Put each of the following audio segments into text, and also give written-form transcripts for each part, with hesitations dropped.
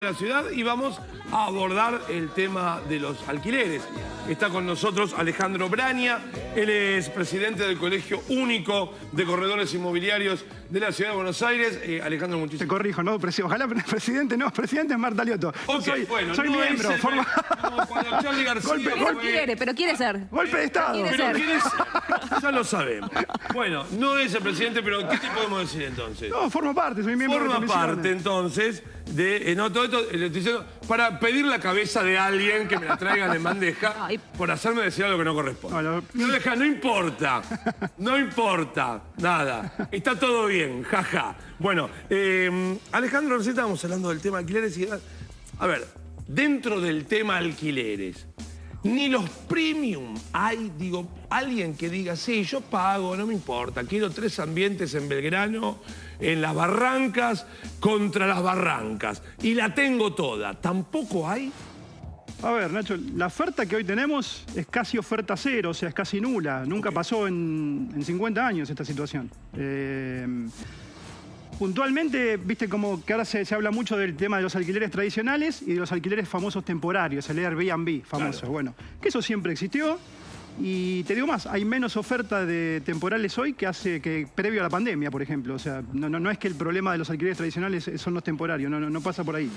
La ciudad y vamos a abordar el tema de los alquileres. Está con nosotros Alejandro Braña, él es presidente del Colegio Único de Corredores Inmobiliarios de la Ciudad de Buenos Aires. Alejandro, muchísimas Te corrijo, no, ojalá presidente es Marta Liotto. Okay, soy no miembro. Como cuando Charly García pero quiere ser. Golpe de Estado. ¿Quiere ser? Ya lo sabemos. Bueno, no es el presidente, pero ¿qué te podemos decir entonces? No, formo parte, soy miembro de la Forma comisión. parte entonces de... no, todo esto le estoy diciendo para pedir la cabeza de alguien que me la traigan en bandeja por hacerme decir algo que no corresponde. No importa, no importa, nada. Está todo bien, jaja. Bueno, Alejandro, recién estábamos hablando del tema alquileres y... A ver, dentro del tema alquileres, ni los premium hay, digo, alguien que diga, sí, yo pago, no me importa, quiero 3 ambientes en Belgrano, en las Barrancas, contra las Barrancas, y la tengo toda. ¿Tampoco hay? A ver, Nacho, la oferta que hoy tenemos es casi oferta cero, o sea, es casi nula. Nunca pasó en 50 años esta situación. Puntualmente, viste como que ahora se habla mucho del tema de los alquileres tradicionales y de los alquileres famosos temporarios, el Airbnb famoso. Claro. Bueno, que eso siempre existió. Y te digo más, hay menos oferta de temporales hoy que previo a la pandemia, por ejemplo. O sea, no es que el problema de los alquileres tradicionales son los temporarios, no pasa por ahí.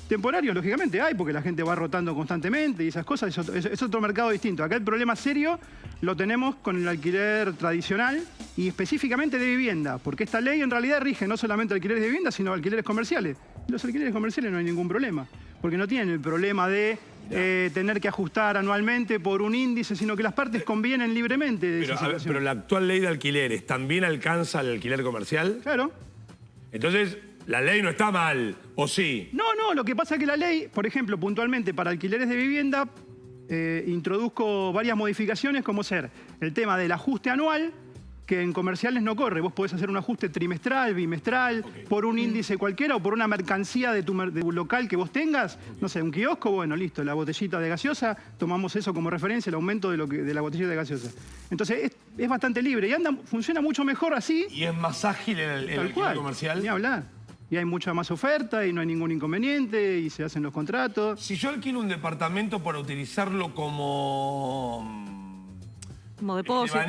Temporarios, lógicamente, hay, porque la gente va rotando constantemente y esas cosas, es otro mercado distinto. Acá el problema serio lo tenemos con el alquiler tradicional y específicamente de vivienda, porque esta ley en realidad rige no solamente alquileres de vivienda, sino alquileres comerciales. Los alquileres comerciales no hay ningún problema, porque no tienen el problema de tener que ajustar anualmente por un índice, sino que las partes convienen libremente de esa situación. Pero la actual ley de alquileres también alcanza al alquiler comercial. Claro. Entonces, la ley no está mal, ¿o sí? No, lo que pasa es que la ley, por ejemplo, puntualmente para alquileres de vivienda, introduzco varias modificaciones, como ser el tema del ajuste anual, que en comerciales no corre. Vos podés hacer un ajuste trimestral, bimestral, por un índice cualquiera o por una mercancía de tu local que vos tengas. No sé, un kiosco, bueno, listo, la botellita de gaseosa, tomamos eso como referencia, el aumento de la botellita de gaseosa. Entonces es bastante libre y funciona mucho mejor así. ¿Y es más ágil el alquiler comercial? Ni hablar. Y hay mucha más oferta y no hay ningún inconveniente y se hacen los contratos. Si yo alquilo un departamento para utilizarlo como depósito,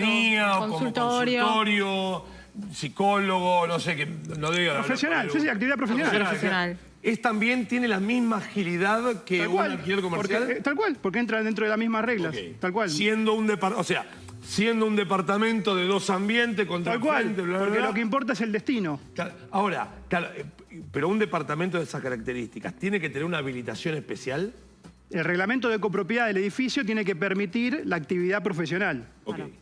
consultorio, psicólogo, no sé, no digo... Profesional, sí, actividad profesional. ¿También tiene la misma agilidad que un alquiler comercial? Tal cual, porque entra dentro de las mismas reglas, tal cual. Siendo un departamento de 2 ambientes contra tal cual, porque lo que importa es el destino. Ahora, claro, pero un departamento de esas características, ¿tiene que tener una habilitación especial? El reglamento de copropiedad del edificio tiene que permitir la actividad profesional.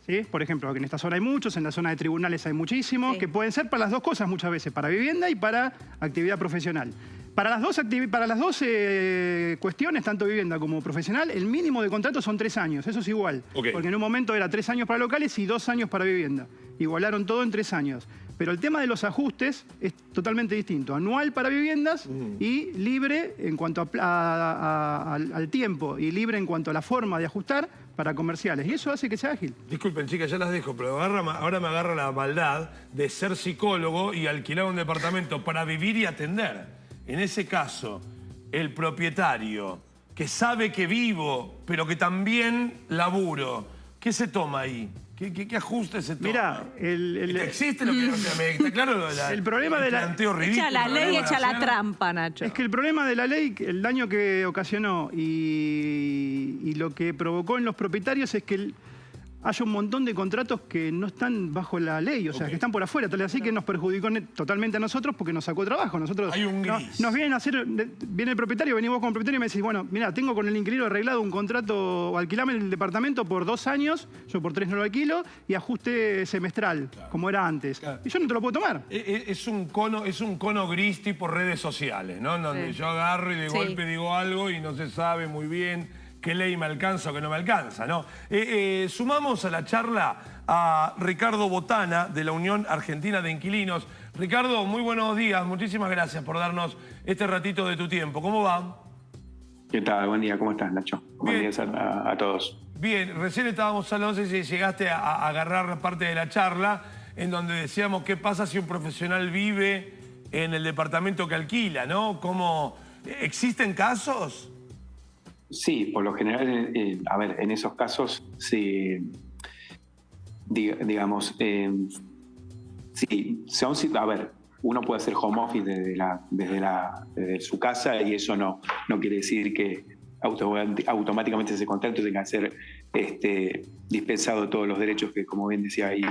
¿Sí? Por ejemplo, en esta zona hay muchos, en la zona de tribunales hay muchísimos, que pueden ser para las dos cosas muchas veces, para vivienda y para actividad profesional. Para las dos cuestiones, tanto vivienda como profesional, el mínimo de contrato son 3 años, eso es igual. Porque en un momento era 3 años para locales y 2 años para vivienda. Igualaron todo en 3 años. Pero el tema de los ajustes es totalmente distinto. Anual para viviendas y libre en cuanto al tiempo y libre en cuanto a la forma de ajustar para comerciales. Y eso hace que sea ágil. Disculpen, chicas, ya las dejo, pero ahora me agarra la maldad de ser psicólogo y alquilar un departamento para vivir y atender. En ese caso, el propietario que sabe que vivo, pero que también laburo, ¿qué se toma ahí? ¿Qué ajuste se toma? Mirá, existe lo que no me está claro el problema de la ridículo. Echa la ley, echa la trampa, Nacho. Es que el problema de la ley, el daño que ocasionó y lo que provocó en los propietarios es que haya un montón de contratos que no están bajo la ley, o sea, que están por afuera, tal así que nos perjudicó totalmente a nosotros porque nos sacó trabajo. Nosotros hay un gris. Nos viene el propietario, venimos con el propietario y me decís, bueno, mira, tengo con el inquilino arreglado un contrato, alquilame el departamento por 2 años, yo por 3 no lo alquilo, y ajuste semestral, como era antes. Y yo no te lo puedo tomar. Es un cono gris tipo redes sociales, ¿no? Donde yo agarro y de golpe digo algo y no se sabe muy bien qué ley me alcanza o qué no me alcanza, ¿no? Sumamos a la charla a Ricardo Botana, de la Unión Argentina de Inquilinos. Ricardo, muy buenos días. Muchísimas gracias por darnos este ratito de tu tiempo. ¿Cómo va? ¿Qué tal? Buen día. ¿Cómo estás, Nacho? Buen día a todos. Bien, recién estábamos hablando, no sé si llegaste a agarrar parte de la charla, en donde decíamos qué pasa si un profesional vive en el departamento que alquila, ¿no? ¿Existen casos? Sí, por lo general, a ver, en esos casos, sí, digamos, sí, a ver, uno puede hacer home office desde su casa y eso no quiere decir que automáticamente ese contrato tenga que ser dispensado de todos los derechos que, como bien decía ahí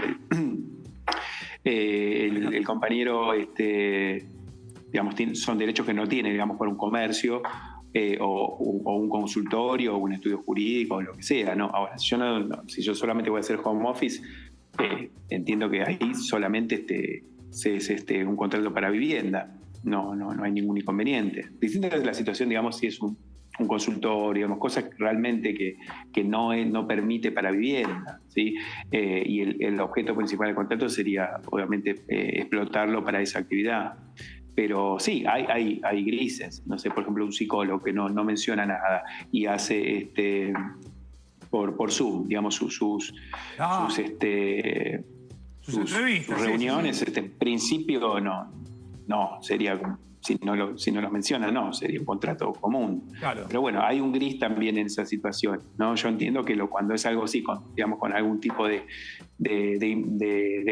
el compañero, digamos, son derechos que no tiene, digamos, por un comercio o un consultorio o un estudio jurídico o lo que sea, ¿no? Ahora, si yo solamente voy a hacer home office, entiendo que ahí solamente es un contrato para vivienda, no hay ningún inconveniente. Distinta es la situación, digamos, si es un consultorio, digamos, cosas realmente que no permite para vivienda, ¿sí? Y el objeto principal del contrato sería, obviamente, explotarlo para esa actividad. Pero sí, hay grises. No sé, por ejemplo, un psicólogo que no menciona nada y hace por Zoom, digamos, sus reuniones. En principio no sería, si no los menciona, no, sería un contrato común. Claro. Pero bueno, hay un gris también en esa situación, ¿no? Yo entiendo que cuando es algo así, con algún tipo de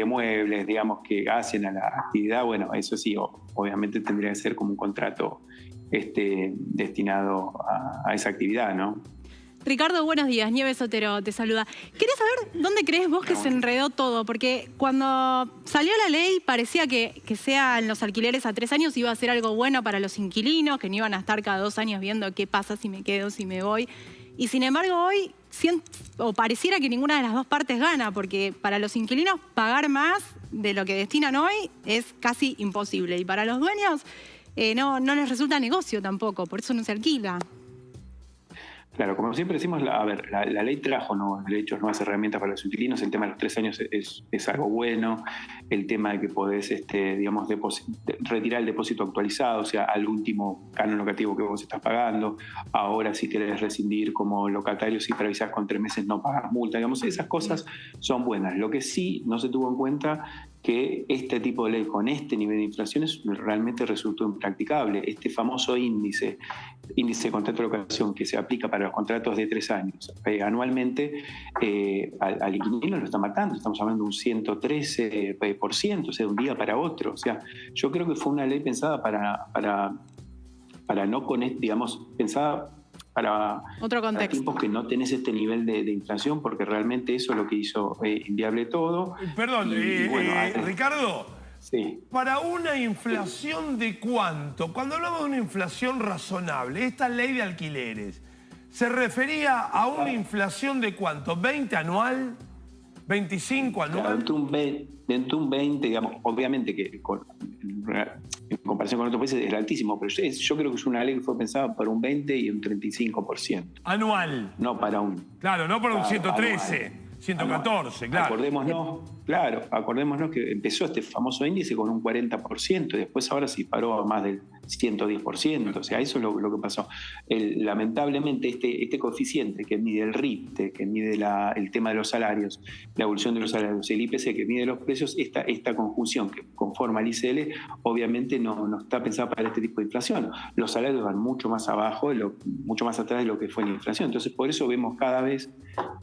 muebles, digamos, que hacen a la actividad, bueno, eso sí, obviamente tendría que ser como un contrato destinado a esa actividad, ¿no? Ricardo, buenos días. Nieves Otero te saluda. Quería saber dónde crees vos que se enredó todo, porque cuando salió la ley parecía que sean los alquileres a 3 años iba a ser algo bueno para los inquilinos, que no iban a estar cada 2 años viendo qué pasa si me quedo, si me voy. Y sin embargo hoy pareciera que ninguna de las dos partes gana, porque para los inquilinos pagar más de lo que destinan hoy es casi imposible. Y para los dueños no les resulta negocio tampoco, por eso no se alquila. Claro, como siempre decimos, la ley trajo nuevos derechos, nuevas herramientas para los inquilinos. El tema de los 3 años es algo bueno. El tema de que podés, digamos, retirar el depósito actualizado, o sea, al último canon locativo que vos estás pagando. Ahora, si querés rescindir como locatario, si preavisás con 3 meses, no pagas multa. Digamos, esas cosas son buenas. Lo que sí no se tuvo en cuenta que este tipo de ley con este nivel de inflación realmente resultó impracticable. Este famoso índice de contrato de locación que se aplica para los contratos de 3 años anualmente, al inquilino lo está matando. Estamos hablando de un 113%, o sea, de un día para otro. O sea, yo creo que fue una ley pensada para no digamos, pensada para tiempos que no tenés este nivel de inflación, porque realmente eso es lo que hizo inviable todo. Perdón, Ricardo, sí. ¿Para una inflación de cuánto? Cuando hablamos de una inflación razonable, esta ley de alquileres, ¿se refería a una inflación de cuánto? ¿20 anual? ¿25 anual? Claro, dentro de un 20, digamos, obviamente que en comparación con otros países es altísimo, pero yo creo que es una ley que fue pensada para un 20 y un 35%. ¿Anual? No para un... Claro, no para un 113, anual. 114, claro. Acordémonos que empezó este famoso índice con un 40% y después ahora sí paró a más del 110%. O sea, eso es lo que pasó. Lamentablemente este coeficiente que mide el RIPTE, que mide el tema de los salarios, la evolución de los salarios, el IPC que mide los precios, esta conjunción que conforma el ICL, obviamente no está pensada para este tipo de inflación. Los salarios van mucho más abajo, mucho más atrás de lo que fue la inflación. Entonces, por eso vemos cada vez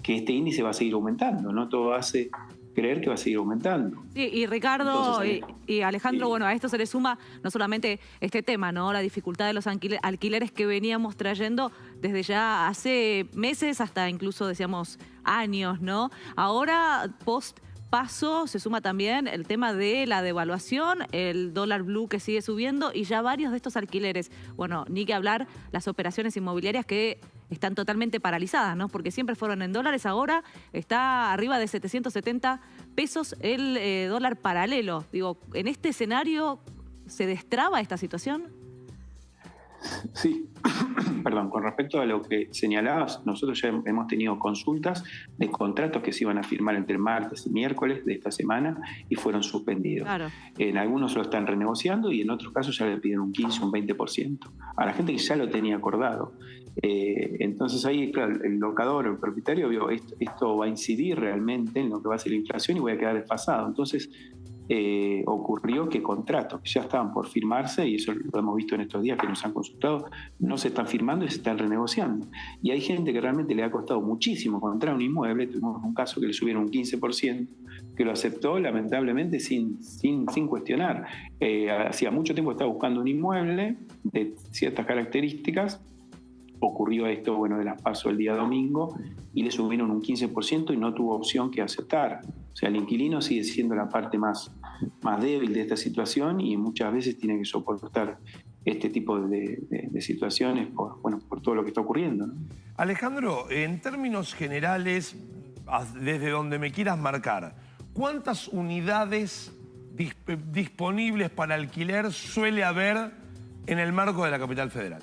que este índice va a seguir aumentando, ¿no? Todo hace creer que va a seguir aumentando. Sí, y Ricardo y Alejandro, bueno, a esto se le suma no solamente este tema, ¿no? La dificultad de los alquileres que veníamos trayendo desde ya hace meses hasta incluso, decíamos, años, ¿no? Ahora, post-paso, se suma también el tema de la devaluación, el dólar blue que sigue subiendo y ya varios de estos alquileres. Bueno, ni que hablar las operaciones inmobiliarias que están totalmente paralizadas, ¿no? Porque siempre fueron en dólares, ahora está arriba de 770 pesos el dólar paralelo. Digo, ¿en este escenario se destraba esta situación? Sí, perdón, con respecto a lo que señalabas, nosotros ya hemos tenido consultas de contratos que se iban a firmar entre martes y miércoles de esta semana y fueron suspendidos. Claro. En algunos lo están renegociando y en otros casos ya le piden un 15, un 20%. A la gente que ya lo tenía acordado. Entonces ahí, claro, el locador, el propietario vio esto va a incidir realmente en lo que va a ser la inflación y voy a quedar desfasado. Entonces ocurrió que contratos que ya estaban por firmarse, y eso lo hemos visto en estos días que nos han consultado, no se están firmando y se están renegociando. Y hay gente que realmente le ha costado muchísimo comprar un inmueble. Tuvimos un caso que le subieron un 15%, que lo aceptó lamentablemente sin cuestionar. Hacía mucho tiempo estaba buscando un inmueble de ciertas características. Ocurrió esto, bueno, de las PASO el día domingo, y le subieron un 15% y no tuvo opción que aceptar. O sea, el inquilino sigue siendo la parte más débil de esta situación, y muchas veces tiene que soportar este tipo de situaciones por todo lo que está ocurriendo, ¿no? Alejandro, en términos generales, desde donde me quieras marcar, ¿cuántas unidades disponibles para alquiler suele haber en el marco de la Capital Federal?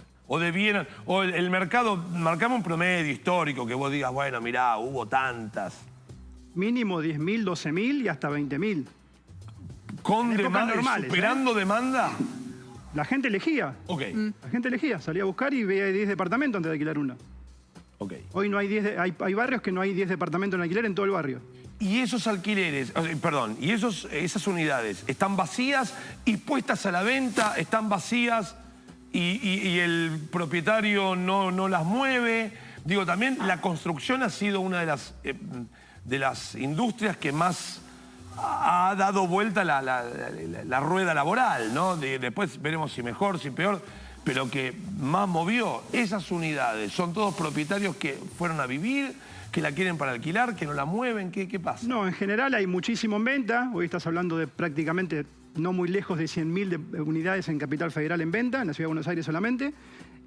O el mercado, marcamos un promedio histórico que vos digas, bueno, mirá, hubo tantas. Mínimo 10.000, 12.000 y hasta 20.000. ¿Con demanda, superando demanda? La gente elegía. Ok. La gente elegía, salía a buscar y veía 10 departamentos antes de alquilar uno. Ok. Hoy no hay hay barrios que no hay 10 departamentos en alquiler en todo el barrio. Y esos alquileres, perdón, y esas unidades, ¿están vacías y puestas a la venta? ¿Están vacías y el propietario no las mueve? Digo, también la construcción ha sido una de las industrias que más ha dado vuelta la rueda laboral, ¿no? Después veremos si mejor, si peor, pero que más movió. Esas unidades, ¿son todos propietarios que fueron a vivir, que la quieren para alquilar, que no la mueven? ¿Qué pasa? No, en general hay muchísimo en venta. Hoy estás hablando de prácticamente no muy lejos de 100.000 unidades en Capital Federal en venta, en la Ciudad de Buenos Aires solamente.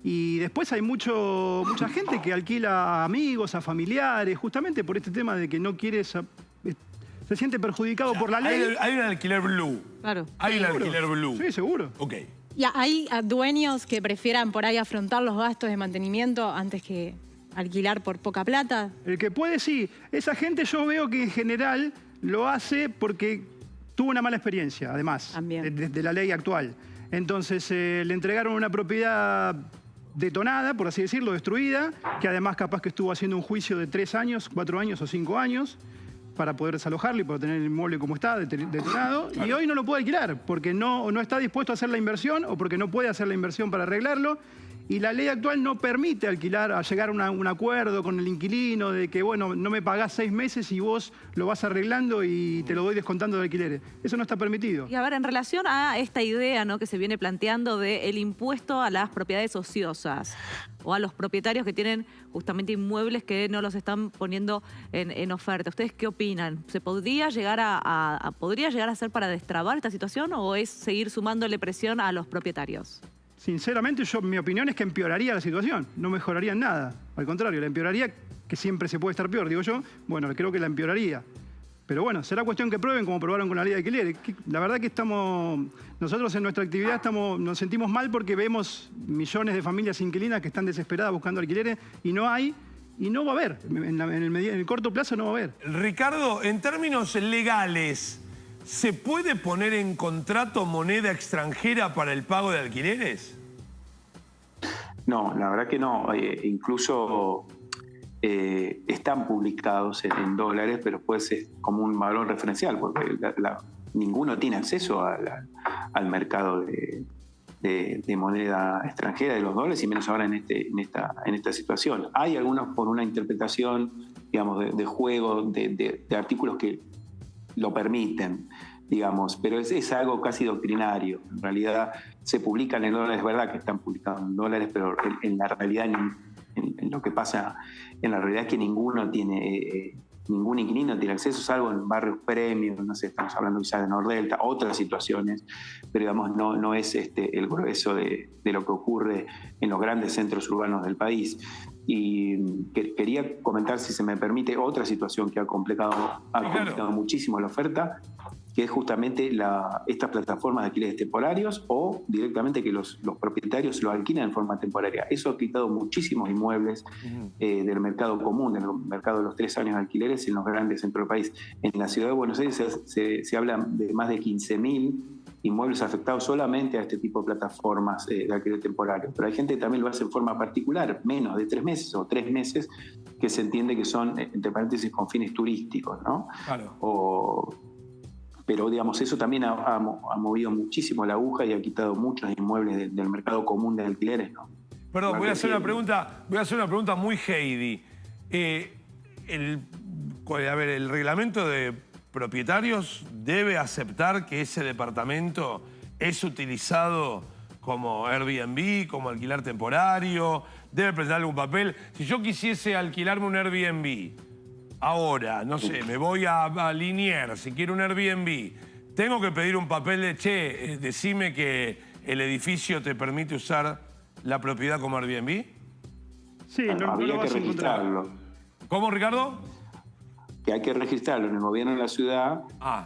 Y después hay mucha gente que alquila a amigos, a familiares, justamente por este tema de que no quiere... Se siente perjudicado por la ley. Hay un alquiler blue. Claro. Hay un alquiler blue. Sí, seguro. Ok. ¿Y hay dueños que prefieran por ahí afrontar los gastos de mantenimiento antes que alquilar por poca plata? El que puede, sí. Esa gente yo veo que en general lo hace porque tuvo una mala experiencia, además, de la ley actual. Entonces le entregaron una propiedad detonada, por así decirlo, destruida, que además capaz que estuvo haciendo un juicio de 3 años, 4 años o 5 años para poder desalojarlo y poder tener el inmueble como está, detonado. Claro. Y hoy no lo puede alquilar porque no está dispuesto a hacer la inversión o porque no puede hacer la inversión para arreglarlo. Y la ley actual no permite alquilar, a llegar a un acuerdo con el inquilino de que, bueno, no me pagás 6 meses y vos lo vas arreglando y te lo voy descontando de alquileres. Eso no está permitido. Y a ver, en relación a esta idea, ¿no?, que se viene planteando del impuesto a las propiedades ociosas o a los propietarios que tienen justamente inmuebles que no los están poniendo en oferta. ¿Ustedes qué opinan? ¿Se podría llegar podría llegar a ser para destrabar esta situación o es seguir sumándole presión a los propietarios? Sinceramente, mi opinión es que empeoraría la situación, no mejoraría en nada. Al contrario, la empeoraría, que siempre se puede estar peor, digo yo. Bueno, creo que la empeoraría. Pero bueno, será cuestión que prueben como probaron con la ley de alquileres. La verdad que nosotros en nuestra actividad nos sentimos mal porque vemos millones de familias inquilinas que están desesperadas buscando alquileres y no hay, y no va a haber. En el corto plazo no va a haber. Ricardo, en términos legales, ¿se puede poner en contrato moneda extranjera para el pago de alquileres? No, la verdad que no. Incluso están publicados en dólares, pero puede ser como un valor referencial, porque ninguno tiene acceso al mercado de moneda extranjera, de los dólares, y menos ahora en esta situación. Hay algunos por una interpretación, digamos, de juego, de artículos que lo permiten, digamos, pero es algo casi doctrinario. En realidad se publican en dólares, es verdad que están publicados en dólares, pero en la realidad, en lo que pasa en la realidad es que ningún inquilino tiene acceso, salvo en barrios premium, no sé, estamos hablando quizás de Nordelta, otras situaciones, pero digamos no es el grueso de lo que ocurre en los grandes centros urbanos del país. Y quería comentar, si se me permite, otra situación que ha complicado muchísimo la oferta, que es justamente estas plataformas de alquileres temporarios o directamente que los propietarios lo alquilan en forma temporaria. Eso ha quitado muchísimos inmuebles del mercado común, del mercado de los 3 años de alquileres en los grandes centros del país. En la ciudad de Buenos Aires se habla de más de 15.000 inmuebles afectados solamente a este tipo de plataformas de alquiler temporario. Pero hay gente que también lo hace en forma particular, menos de 3 meses o 3 meses, que se entiende que son, entre paréntesis, con fines turísticos, ¿no? Claro. Pero, digamos, eso también ha movido muchísimo la aguja y ha quitado muchos inmuebles del mercado común de alquileres, ¿no? Perdón, voy a hacer una pregunta muy Heidi. El reglamento de propietarios debe aceptar que ese departamento es utilizado como Airbnb, como alquiler temporario, debe presentar algún papel. Si yo quisiese alquilarme un Airbnb, ahora, no sé, me voy a Liniers, si quiero un Airbnb, tengo que pedir un papel de, che, decime que el edificio te permite usar la propiedad como Airbnb. Sí, no habría lo vas que a encontrar. registrarlo. ¿Cómo, Ricardo? Que hay que registrarlo en el gobierno de la ciudad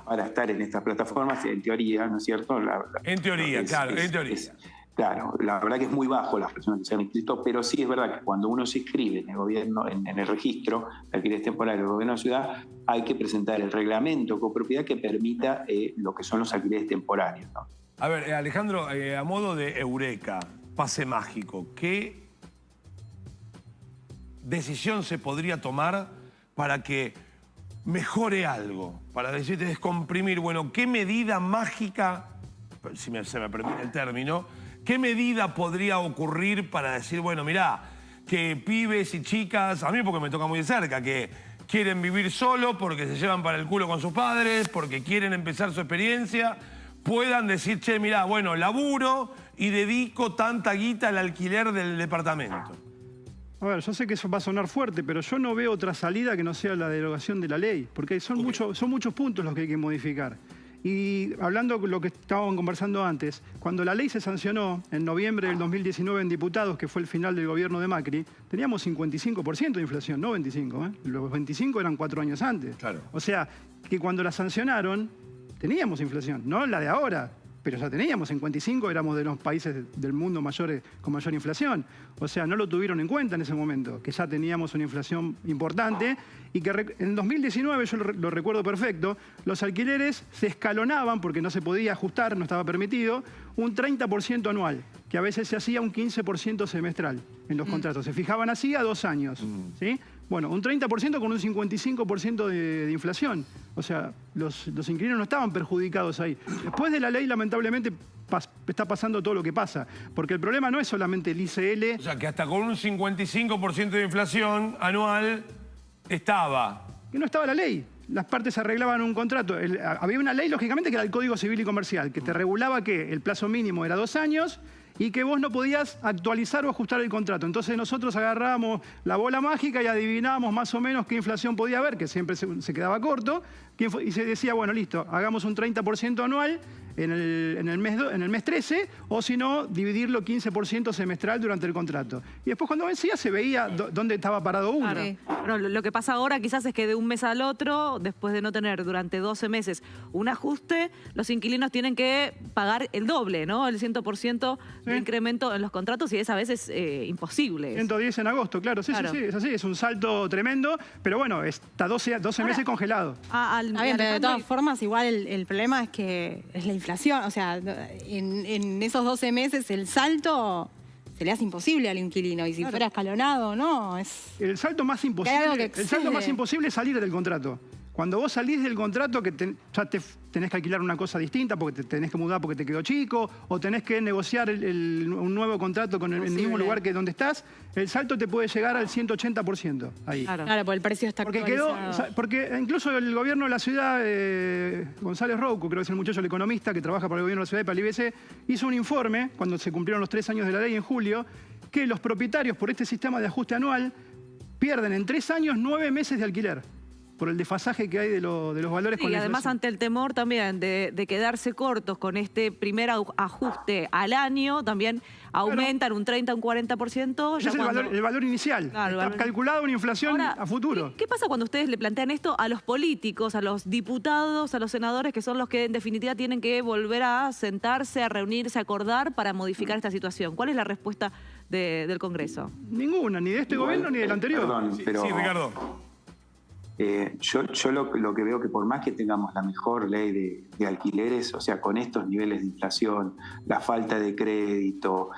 para estar en estas plataformas, en teoría, ¿no es cierto? En teoría, claro, en teoría. Claro, la verdad que es muy bajo las personas que se han inscrito, pero sí es verdad que cuando uno se inscribe en el gobierno, en el registro de alquileres temporales del gobierno de la ciudad, hay que presentar el reglamento de copropiedad que permita lo que son los alquileres temporarios, ¿no? A ver, Alejandro, a modo de eureka, pase mágico, ¿qué decisión se podría tomar para que mejore algo? Para decirte, descomprimir, bueno, ¿qué medida mágica, si se me permite el término, qué medida podría ocurrir para decir, bueno, mirá, que pibes y chicas, a mí porque me toca muy de cerca, que quieren vivir solo porque se llevan para el culo con sus padres, porque quieren empezar su experiencia, puedan decir, che, mirá, bueno, laburo y dedico tanta guita al alquiler del departamento? A ver, yo sé que eso va a sonar fuerte, pero yo no veo otra salida que no sea la derogación de la ley, porque son muchos puntos los que hay que modificar. Y hablando de lo que estábamos conversando antes, cuando la ley se sancionó en noviembre del 2019 en diputados, que fue el final del gobierno de Macri, teníamos 55% de inflación, no 25%, ¿eh? Los 25 eran 4 años antes. Claro. O sea, que cuando la sancionaron, teníamos inflación, no la de ahora, pero ya teníamos 55, éramos de los países del mundo con mayor inflación. O sea, no lo tuvieron en cuenta en ese momento, que ya teníamos una inflación importante y que en 2019, yo lo recuerdo perfecto, los alquileres se escalonaban, porque no se podía ajustar, no estaba permitido, un 30% anual, que a veces se hacía un 15% semestral en los contratos. Se fijaban así a 2 años, ¿sí? Bueno, un 30% con un 55% de inflación. O sea, los inquilinos no estaban perjudicados ahí. Después de la ley, lamentablemente, está pasando todo lo que pasa. Porque el problema no es solamente el ICL. O sea, que hasta con un 55% de inflación anual estaba. Que no estaba la ley. Las partes arreglaban un contrato. Había una ley, lógicamente, que era el Código Civil y Comercial, que te regulaba que el plazo mínimo era 2 años y que vos no podías actualizar o ajustar el contrato. Entonces nosotros agarrábamos la bola mágica y adivinábamos más o menos qué inflación podía haber, que siempre se quedaba corto, y se decía, bueno, listo, hagamos un 30% anual en el mes 13, o si no, dividirlo 15% semestral durante el contrato. Y después cuando vencía se veía dónde estaba parado uno. Bueno, lo que pasa ahora quizás es que de un mes al otro, después de no tener durante 12 meses un ajuste, los inquilinos tienen que pagar el doble, ¿no? El 100% de incremento en los contratos, y es a veces imposible. 110 en agosto, claro. Sí, es así, es un salto tremendo, pero bueno, está 12 meses congelado. Pero de todas formas, igual el problema es que es la inflación. O sea, en esos 12 meses el salto se le hace imposible al inquilino. Y si fuera escalonado, ¿no? El salto más imposible es salir del contrato. Cuando vos salís del contrato, que ya tenés que alquilar una cosa distinta porque te tenés que mudar porque te quedó chico, o tenés que negociar un nuevo contrato con el mismo lugar que donde estás, el salto te puede llegar al 180% ahí. Claro, porque el precio está actualizado. Porque incluso el gobierno de la ciudad, González Rouco, creo que es el muchacho, el economista que trabaja para el gobierno de la ciudad y para el IBC, hizo un informe, cuando se cumplieron los 3 años de la ley en julio, que los propietarios por este sistema de ajuste anual pierden en 3 años 9 meses de alquiler, por el desfasaje que hay de los valores con la inflación. Y además ante el temor también de quedarse cortos con este primer ajuste al año, también aumentan un 30, un 40%. Ese es el valor inicial. Claro, está calculado una inflación a futuro. ¿Qué pasa cuando ustedes le plantean esto a los políticos, a los diputados, a los senadores, que son los que en definitiva tienen que volver a sentarse, a reunirse, a acordar para modificar esta situación? ¿Cuál es la respuesta del Congreso? Ninguna, ni de este gobierno ni del anterior. Perdón, pero... Sí, Ricardo. Yo lo que veo que por más que tengamos la mejor ley de alquileres, o sea, con estos niveles de inflación, la falta de crédito,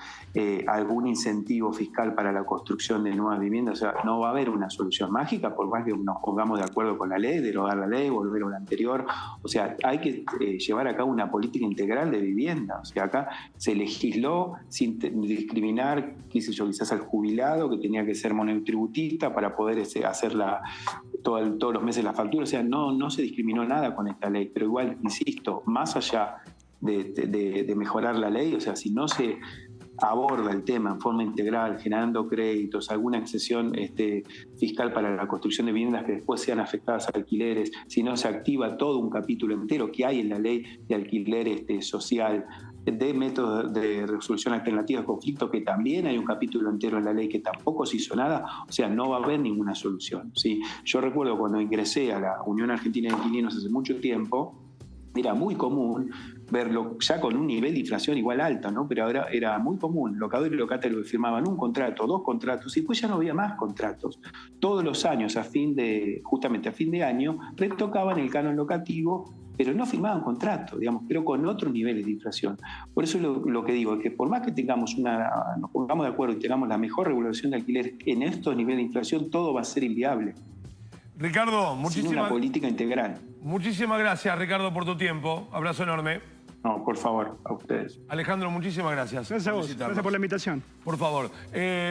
algún incentivo fiscal para la construcción de nuevas viviendas, o sea, no va a haber una solución mágica por más que nos pongamos de acuerdo con la ley, derogar la ley, volver a la anterior. O sea, hay que llevar a cabo una política integral de vivienda. O sea, acá se legisló sin discriminar, qué sé yo, quizás al jubilado que tenía que ser monotributista para poder hacer todos los meses la factura. O sea, no se discriminó nada con esta ley, pero igual, insisto, más allá de mejorar la ley, o sea, si no se aborda el tema en forma integral, generando créditos, alguna excesión fiscal para la construcción de viviendas que después sean afectadas a alquileres, si no se activa todo un capítulo entero que hay en la ley de alquiler social, de métodos de resolución alternativa de conflictos, que también hay un capítulo entero en la ley que tampoco se hizo nada, o sea, no va a haber ninguna solución, ¿sí? Yo recuerdo cuando ingresé a la Unión Argentina de Inquilinos hace mucho tiempo, era muy común verlo ya con un nivel de inflación igual alto, ¿no? Pero ahora era muy común, locador y locatario firmaban un contrato, 2 contratos, y después ya no había más contratos. Todos los años, justamente a fin de año, retocaban el canon locativo, pero no firmaban contrato, digamos, pero con otros niveles de inflación. Por eso lo que digo es que por más que nos pongamos de acuerdo y tengamos la mejor regulación de alquiler en estos niveles de inflación, todo va a ser inviable. Ricardo, sin una política integral. Muchísimas gracias, Ricardo, por tu tiempo. Abrazo enorme. No, por favor, a ustedes. Alejandro, muchísimas gracias. Gracias a vos, gracias por la invitación. Por favor.